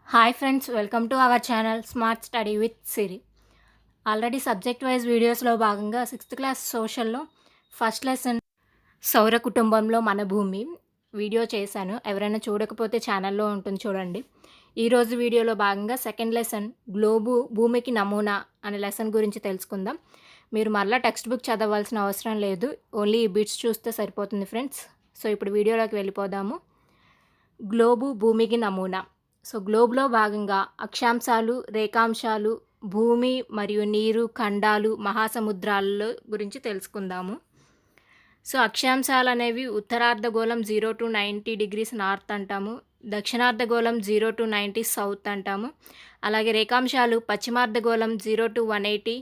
Hi friends, welcome to our channel smart study with Siri. Already subject wise వీడియోస్లో భాగంగా 6th class సోషల్లో first lesson సౌర కుటుంబంలో మన భూమి వీడియో చేశాను. ఎవరైనా చూడకపోతే ఛానల్లో ఉంటుంది, చూడండి. ఈరోజు వీడియోలో భాగంగా సెకండ్ లెసన్ గ్లోబు భూమికి నమూనా అనే లెసన్ గురించి తెలుసుకుందాం. మీరు మళ్ళీ టెక్స్ట్ బుక్ చదవాల్సిన అవసరం లేదు, ఓన్లీ ఈ బిట్స్ చూస్తే సరిపోతుంది ఫ్రెండ్స్. సో ఇప్పుడు వీడియోలోకి వెళ్ళిపోదాము. గ్లోబు భూమికి నమూనా. సో గ్లోబ్లో భాగంగా అక్షాంశాలు, రేఖాంశాలు, భూమి మరియు నీరు, ఖండాలు, మహాసముద్రాల గురించి తెలుసుకుందాము. సో అక్షాంశాలు అనేవి ఉత్తరార్ధగోళం 0 to 90 degrees నార్త్ అంటాము, దక్షిణార్ధగోళం 0 to 90 సౌత్ అంటాము. అలాగే రేఖాంశాలు పశ్చిమార్ధగోళం 0 to 180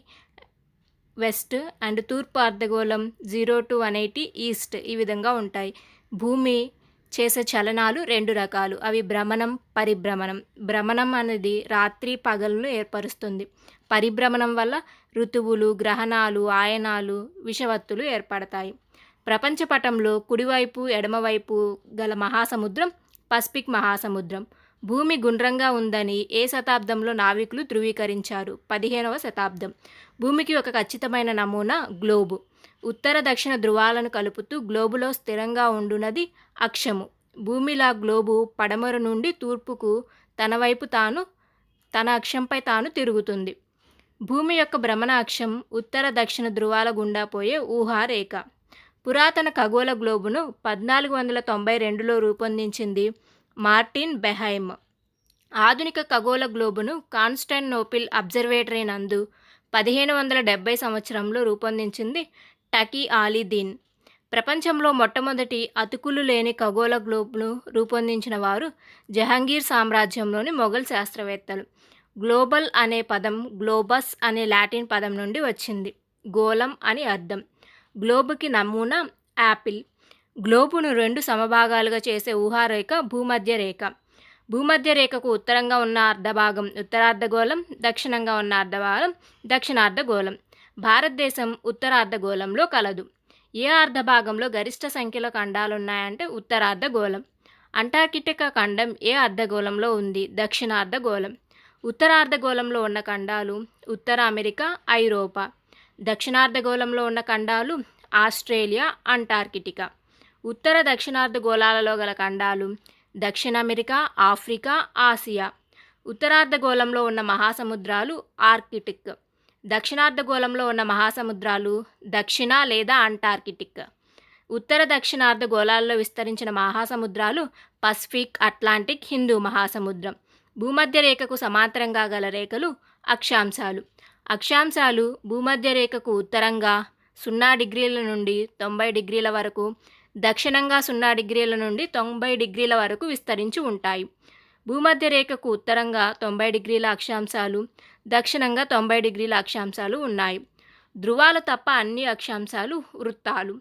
వెస్ట్ అండ్ తూర్పు అర్ధగోళం 0 to 180 ఈస్ట్. ఈ విధంగా ఉంటాయి. భూమి చేసే చలనాలు రెండు రకాలు, అవి భ్రమణం, పరిభ్రమణం. భ్రమణం అనేది రాత్రి పగలను ఏర్పరుస్తుంది. పరిభ్రమణం వల్ల ఋతువులు, గ్రహణాలు, ఆయనాలు, విషవత్తులు ఏర్పడతాయి. ప్రపంచ పటంలో కుడివైపు ఎడమవైపు గల మహాసముద్రం పసిఫిక్ మహాసముద్రం. భూమి గుండ్రంగా ఉందని ఏ శతాబ్దంలో నావికులు ధృవీకరించారు? 15వ శతాబ్దం. భూమికి ఒక ఖచ్చితమైన నమూనా గ్లోబు. ఉత్తర దక్షిణ ధృవాలను కలుపుతూ గ్లోబులో స్థిరంగా ఉండునది అక్షము. భూమిలా గ్లోబు పడమర నుండి తూర్పుకు తన అక్షంపై తాను తిరుగుతుంది. భూమి యొక్క భ్రమణ అక్షం ఉత్తర దక్షిణ ధృవాల గుండా పోయే ఊహారేఖ. పురాతన ఖగోళ గ్లోబును 1492లో రూపొందించింది మార్టిన్ బెహైమ్. ఆధునిక ఖగోళ గ్లోబును కాన్స్టాంటినోపిల్ అబ్జర్వేటరీ నందు 1570 సంవత్సరంలో రూపొందించింది టకీ ఆలీ దీన్. ప్రపంచంలో మొట్టమొదటి అతుకులు లేని ఖగోళ గ్లోబ్ను రూపొందించిన వారు జహాంగీర్ సామ్రాజ్యంలోని మొఘల్ శాస్త్రవేత్తలు. గ్లోబల్ అనే పదం గ్లోబస్ అనే లాటిన్ పదం నుండి వచ్చింది. గోళం అని అర్థం. గ్లోబుకి నమూనా యాపిల్. గ్లోబును 2 సమభాగాలుగా చేసే ఊహారేఖ భూమధ్య రేఖ. భూమధ్య రేఖకు ఉత్తరంగా ఉన్న అర్ధభాగం ఉత్తరార్ధగోళం, దక్షిణంగా ఉన్న అర్ధభాగం దక్షిణార్ధగోళం. భారతదేశం ఉత్తరార్ధగోళంలో కలదు. ఏ అర్ధభాగంలో గరిష్ట సంఖ్యలో ఖండాలున్నాయంటే ఉత్తరార్ధగోళం. అంటార్కిటికా ఖండం ఏ అర్ధగోళంలో ఉంది? దక్షిణార్ధగోళం. ఉత్తరార్ధగోళంలో ఉన్న ఖండాలు ఉత్తర అమెరికా, ఐరోపా. దక్షిణార్ధగోళంలో ఉన్న ఖండాలు ఆస్ట్రేలియా, అంటార్కిటికా. ఉత్తర దక్షిణార్ధగోళాలలో గల ఖండాలు దక్షిణ అమెరికా, ఆఫ్రికా, ఆసియా. ఉత్తరార్ధగోళంలో ఉన్న మహాసముద్రాలు ఆర్కిటిక్. దక్షిణార్ధగోళంలో ఉన్న మహాసముద్రాలు దక్షిణ లేదా అంటార్కిటిక్. ఉత్తర దక్షిణార్ధగోళాల్లో విస్తరించిన మహాసముద్రాలు పసిఫిక్, అట్లాంటిక్, హిందూ మహాసముద్రం. భూమధ్య రేఖకు సమాంతరంగా గల రేఖలు అక్షాంశాలు. అక్షాంశాలు భూమధ్య రేఖకు ఉత్తరంగా 0 డిగ్రీల నుండి 90 డిగ్రీల వరకు, దక్షిణంగా 0 డిగ్రీల నుండి 90 డిగ్రీల వరకు విస్తరించి ఉంటాయి. భూమధ్య రేఖకు ఉత్తరంగా 90 డిగ్రీల అక్షాంశాలు, దక్షిణంగా 90 డిగ్రీల అక్షాంశాలు ఉన్నాయి. ధృవాలు తప్ప అన్ని అక్షాంశాలు వృత్తాలు.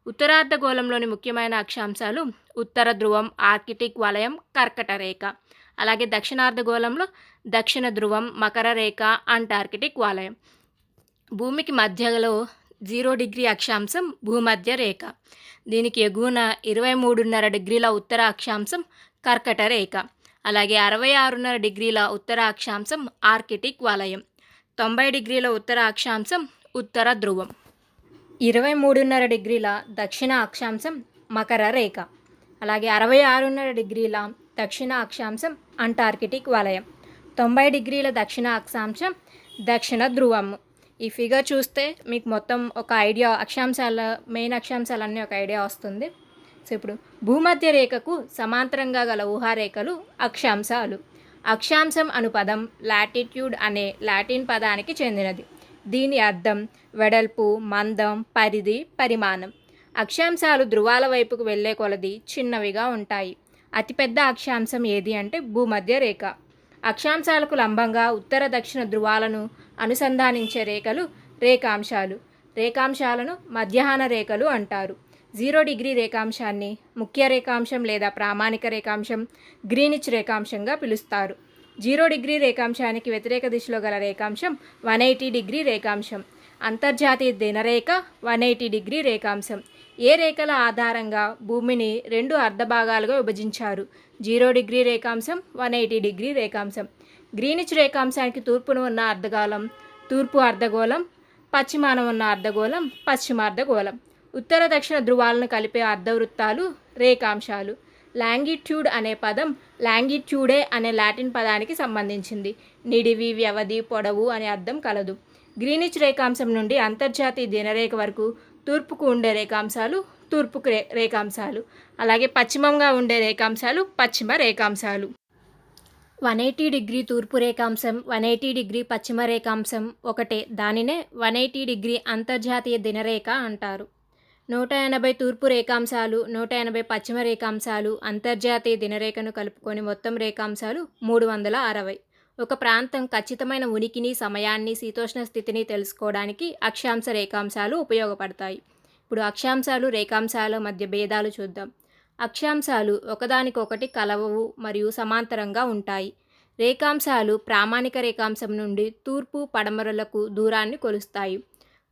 ఉత్తరార్ధగోళంలోని ముఖ్యమైన అక్షాంశాలు ఉత్తర ధ్రువం, ఆర్కిటిక్ వలయం, కర్కట రేఖ. అలాగే దక్షిణార్ధగోళంలో దక్షిణ ధ్రువం, మకర రేఖ, అంటార్కిటిక్ వలయం. భూమికి మధ్యలో 0 డిగ్రీ అక్షాంశం భూమధ్య రేఖ. దీనికి ఎగువన 23.5 డిగ్రీల ఉత్తర అక్షాంశం కర్కట రేఖ. అలాగే 66.5 డిగ్రీల ఉత్తర అక్షాంశం ఆర్కిటిక్ వలయం. 90 డిగ్రీల ఉత్తర అక్షాంశం ఉత్తర ధ్రువం. 23.5 డిగ్రీల దక్షిణ అక్షాంశం మకర రేఖ. అలాగే 66.5 డిగ్రీల దక్షిణ అక్షాంశం అంటార్కిటిక్ వలయం. 90 డిగ్రీల దక్షిణ అక్షాంశం దక్షిణ ధ్రువం. ఈ ఫిగర్ చూస్తే మీకు మొత్తం ఒక ఐడియా, మెయిన్ అక్షాంశాలన్నీ ఒక ఐడియా వస్తుంది. సో ఇప్పుడు భూమధ్య రేఖకు సమాంతరంగా గల ఊహారేఖలు అక్షాంశాలు. అక్షాంశం అను పదం లాటిట్యూడ్ అనే లాటిన్ పదానికి చెందినది. దీని అర్థం వెడల్పు, మందం, పరిధి, పరిమాణం. అక్షాంశాలు ధృవాల వైపుకు వెళ్ళే కొలది చిన్నవిగా ఉంటాయి. అతిపెద్ద అక్షాంశం ఏది అంటే భూమధ్య రేఖ. అక్షాంశాలకు లంబంగా ఉత్తర దక్షిణ ధృవాలను అనుసంధానించే రేఖలు రేఖాంశాలు. రేఖాంశాలను మధ్యాహ్న రేఖలు అంటారు. 0 డిగ్రీ రేఖాంశాన్ని ముఖ్య రేఖాంశం లేదా ప్రామాణిక రేఖాంశం, గ్రీనిచ్ రేఖాంశంగా పిలుస్తారు. 0 డిగ్రీ రేఖాంశానికి వ్యతిరేక దిశలో గల రేఖాంశం 180 డిగ్రీ రేఖాంశం. అంతర్జాతీయ దినరేఖ 180 డిగ్రీ రేఖాంశం. ఏ రేఖల ఆధారంగా భూమిని 2 అర్ధభాగాలుగా విభజించారు? 0 రేఖాంశం 180 రేఖాంశం. గ్రీనిచ్ రేఖాంశానికి తూర్పున ఉన్న అర్ధగోళం తూర్పు అర్ధగోళం, పశ్చిమాన ఉన్న అర్ధగోళం పశ్చిమార్ధగోళం. ఉత్తర దక్షిణ ధృవాలను కలిపే అర్ధవృత్తాలు రేఖాంశాలు. లాంగిట్యూడ్ అనే పదం లాంగిట్యూడే అనే లాటిన్ పదానికి సంబంధించింది. నిడివి, వ్యవధి, పొడవు అనే అర్థం కలదు. గ్రీనిచ్ రేఖాంశం నుండి అంతర్జాతీయ దినరేఖ వరకు తూర్పుకు ఉండే రేఖాంశాలు తూర్పుకు రేఖాంశాలు, అలాగే పశ్చిమంగా ఉండే రేఖాంశాలు పశ్చిమ రేఖాంశాలు. 180 తూర్పు రేఖాంశం, 180 పశ్చిమ రేఖాంశం ఒకటే. దానినే 180 అంతర్జాతీయ దినరేఖ అంటారు. 180 తూర్పు రేఖాంశాలు, 180 పశ్చిమ రేఖాంశాలు అంతర్జాతీయ దినరేఖను కలుపుకొని మొత్తం రేఖాంశాలు 360. ఒక ప్రాంతం ఖచ్చితమైన ఉనికిని, సమయాన్ని, శీతోష్ణ స్థితిని తెలుసుకోవడానికి అక్షాంశ రేఖాంశాలు ఉపయోగపడతాయి. ఇప్పుడు అక్షాంశాలు, రేఖాంశాల మధ్య భేదాలు చూద్దాం. అక్షాంశాలు ఒకదానికొకటి కలవవు మరియు సమాంతరంగా ఉంటాయి. రేఖాంశాలు ప్రామాణిక రేఖాంశం నుండి తూర్పు, పడమరలకు దూరాన్ని కొలుస్తాయి.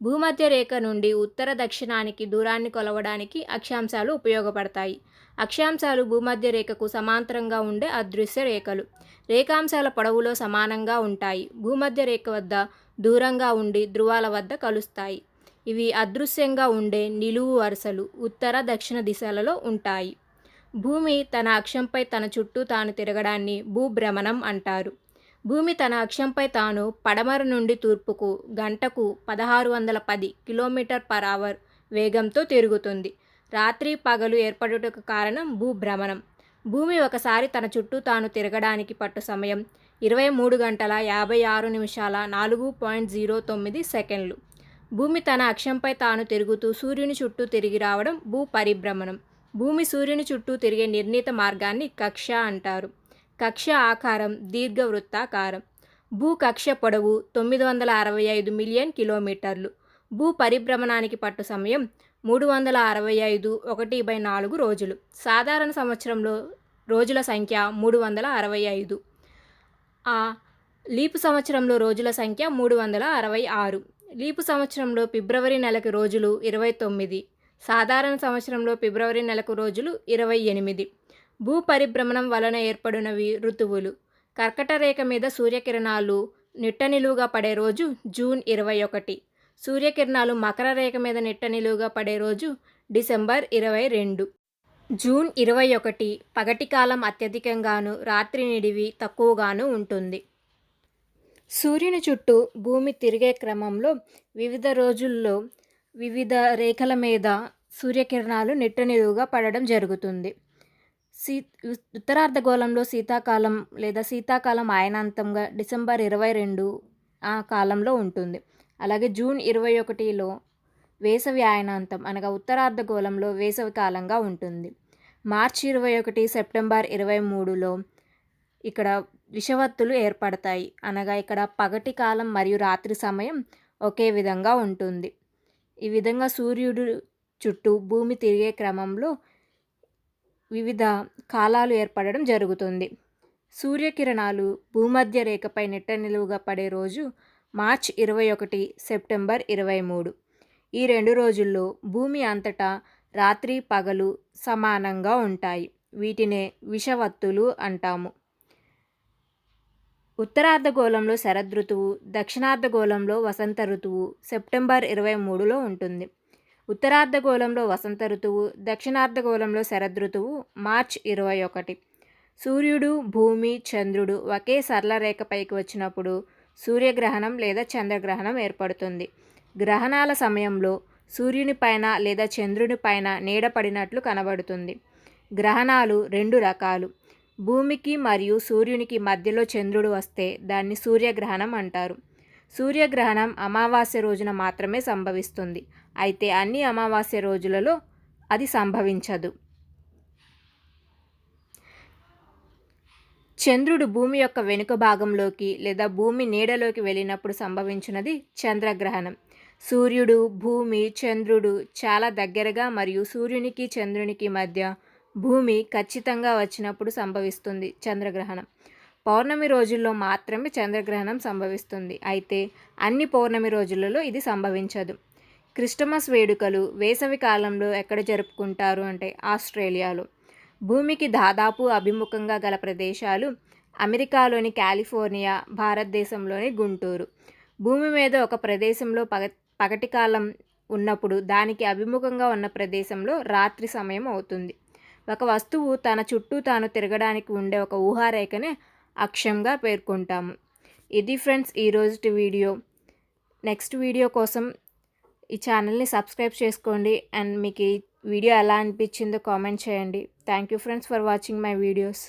భూమధ్య రేఖ నుండి ఉత్తర దక్షిణానికి దూరాన్ని కొలవడానికి అక్షాంశాలు ఉపయోగపడతాయి. అక్షాంశాలు భూమధ్య రేఖకు సమాంతరంగా ఉండే అదృశ్య రేఖలు. రేఖాంశాల పొడవులో సమానంగా ఉంటాయి. భూమధ్య రేఖ వద్ద దూరంగా ఉండి ధృవాల వద్ద కలుస్తాయి. ఇవి అదృశ్యంగా ఉండే నిలువు వరుసలు ఉత్తర దక్షిణ దిశలలో ఉంటాయి. భూమి తన అక్షంపై తన చుట్టూ తాను తిరగడాన్ని భూభ్రమణం అంటారు. భూమి తన అక్షంపై తాను పడమర నుండి తూర్పుకు గంటకు 1610 km/h వేగంతో తిరుగుతుంది. రాత్రి పగలు ఏర్పడుటకు కారణం భూభ్రమణం. భూమి ఒకసారి తన చుట్టూ తాను తిరగడానికి పట్టు సమయం 23 గంటల 56 నిమిషాల 4.09 సెకండ్లు. భూమి తన అక్షంపై తాను తిరుగుతూ సూర్యుని చుట్టూ తిరిగి రావడం భూ పరిభ్రమణం. భూమి సూర్యుని చుట్టూ తిరిగే నిర్ణీత మార్గాన్ని కక్ష అంటారు. కక్ష ఆకారం దీర్ఘవృత్తాకారం. భూ కక్ష పొడవు 965 మిలియన్ కిలోమీటర్లు. భూ పరిభ్రమణానికి పట్టు సమయం 365 1/4 రోజులు. సాధారణ సంవత్సరంలో రోజుల సంఖ్య 365. లీపు సంవత్సరంలో రోజుల సంఖ్య 366. లీపు సంవత్సరంలో ఫిబ్రవరి నెలకు రోజులు 29. సాధారణ సంవత్సరంలో ఫిబ్రవరి నెలకు రోజులు 28. భూ పరిభ్రమణం వలన ఏర్పడినవి ఋతువులు. కర్కట రేఖ మీద సూర్యకిరణాలు నిట్టనిలువుగా పడే రోజు జూన్ 21. సూర్యకిరణాలు మకర రేఖ మీద నిట్టనిలువుగా పడే రోజు డిసెంబర్ 22. జూన్ 21 పగటి కాలం అత్యధికంగాను, రాత్రి నిడివి తక్కువగాను ఉంటుంది. సూర్యుని చుట్టూ భూమి తిరిగే క్రమంలో వివిధ రోజుల్లో వివిధ రేఖల మీద సూర్యకిరణాలు నిట్టనిలువుగా పడడం జరుగుతుంది. ఉత్తరార్ధగోళంలో శీతాకాలం లేదా శీతాకాలం ఆయనాంతంగా డిసెంబర్ 22 ఆ కాలంలో ఉంటుంది. అలాగే జూన్ 21లో వేసవి ఆయనాంతం అనగా ఉత్తరార్ధగోళంలో వేసవి కాలంగా ఉంటుంది. మార్చి 21 సెప్టెంబర్ 23లో ఇక్కడ విషువత్తులు ఏర్పడతాయి. అనగా ఇక్కడ పగటి కాలం మరియు రాత్రి సమయం ఒకే విధంగా ఉంటుంది. ఈ విధంగా సూర్యుడు చుట్టూ భూమి తిరిగే క్రమంలో వివిధ కాలాలు ఏర్పడడం జరుగుతుంది. సూర్యకిరణాలు భూమధ్య రేఖపై నిట్టనిలువుగా పడే రోజు మార్చి 21 సెప్టెంబర్ 23. ఈ 2 రోజుల్లో భూమి అంతటా రాత్రి పగలు సమానంగా ఉంటాయి. వీటినే విషువత్తులు అంటాము. ఉత్తరార్ధగోళంలో శరదృతువు, దక్షిణార్ధగోళంలో వసంత ఋతువు సెప్టెంబర్ 23లో ఉంటుంది. ఉత్తరార్ధగోళంలో వసంత ఋతువు, దక్షిణార్ధగోళంలో శరదృతువు మార్చి 21. సూర్యుడు, భూమి, చంద్రుడు ఒకే సరళ రేఖపైకి వచ్చినప్పుడు సూర్యగ్రహణం లేదా చంద్రగ్రహణం ఏర్పడుతుంది. గ్రహణాల సమయంలో సూర్యుని పైన లేదా చంద్రుని పైన నీడ పడినట్లు కనబడుతుంది. గ్రహణాలు 2 రకాలు. భూమికి మరియు సూర్యునికి మధ్యలో చంద్రుడు వస్తే దాన్ని సూర్యగ్రహణం అంటారు. సూర్యగ్రహణం అమావాస్య రోజున మాత్రమే సంభవిస్తుంది. అయితే అన్ని అమావాస్య రోజులలో అది సంభవించదు. చంద్రుడు భూమి యొక్క వెనుక భాగంలోకి లేదా భూమి నీడలోకి వెళ్ళినప్పుడు సంభవించినది చంద్రగ్రహణం. సూర్యుడు, భూమి, చంద్రుడు చాలా దగ్గరగా మరియు సూర్యునికి చంద్రునికి మధ్య భూమి ఖచ్చితంగా వచ్చినప్పుడు సంభవిస్తుంది చంద్రగ్రహణం. పౌర్ణమి రోజుల్లో మాత్రమే చంద్రగ్రహణం సంభవిస్తుంది. అయితే అన్ని పౌర్ణమి రోజులలో ఇది సంభవించదు. క్రిస్టమస్ వేడుకలు వేసవి కాలంలో ఎక్కడ జరుపుకుంటారు అంటే ఆస్ట్రేలియాలో. భూమికి దాదాపు అభిముఖంగా గల ప్రదేశాలు అమెరికాలోని కాలిఫోర్నియా, భారతదేశంలోని గుంటూరు. భూమి మీద ఒక ప్రదేశంలో పగటి కాలం ఉన్నప్పుడు దానికి అభిముఖంగా ఉన్న ప్రదేశంలో రాత్రి సమయం అవుతుంది. ఒక వస్తువు తన చుట్టూ తాను తిరగడానికి ఉండే ఒక ఊహారేఖనే అక్షంగా పేర్కొంటాము. ఇది ఫ్రెండ్స్ ఈరోజుటి వీడియో. నెక్స్ట్ వీడియో కోసం ఈ ఛానల్ని సబ్స్క్రైబ్ చేసుకోండి. అండ్ మీకు ఈ వీడియో ఎలా అనిపించిందో కామెంట్ చేయండి. Thank you friends for watching my videos.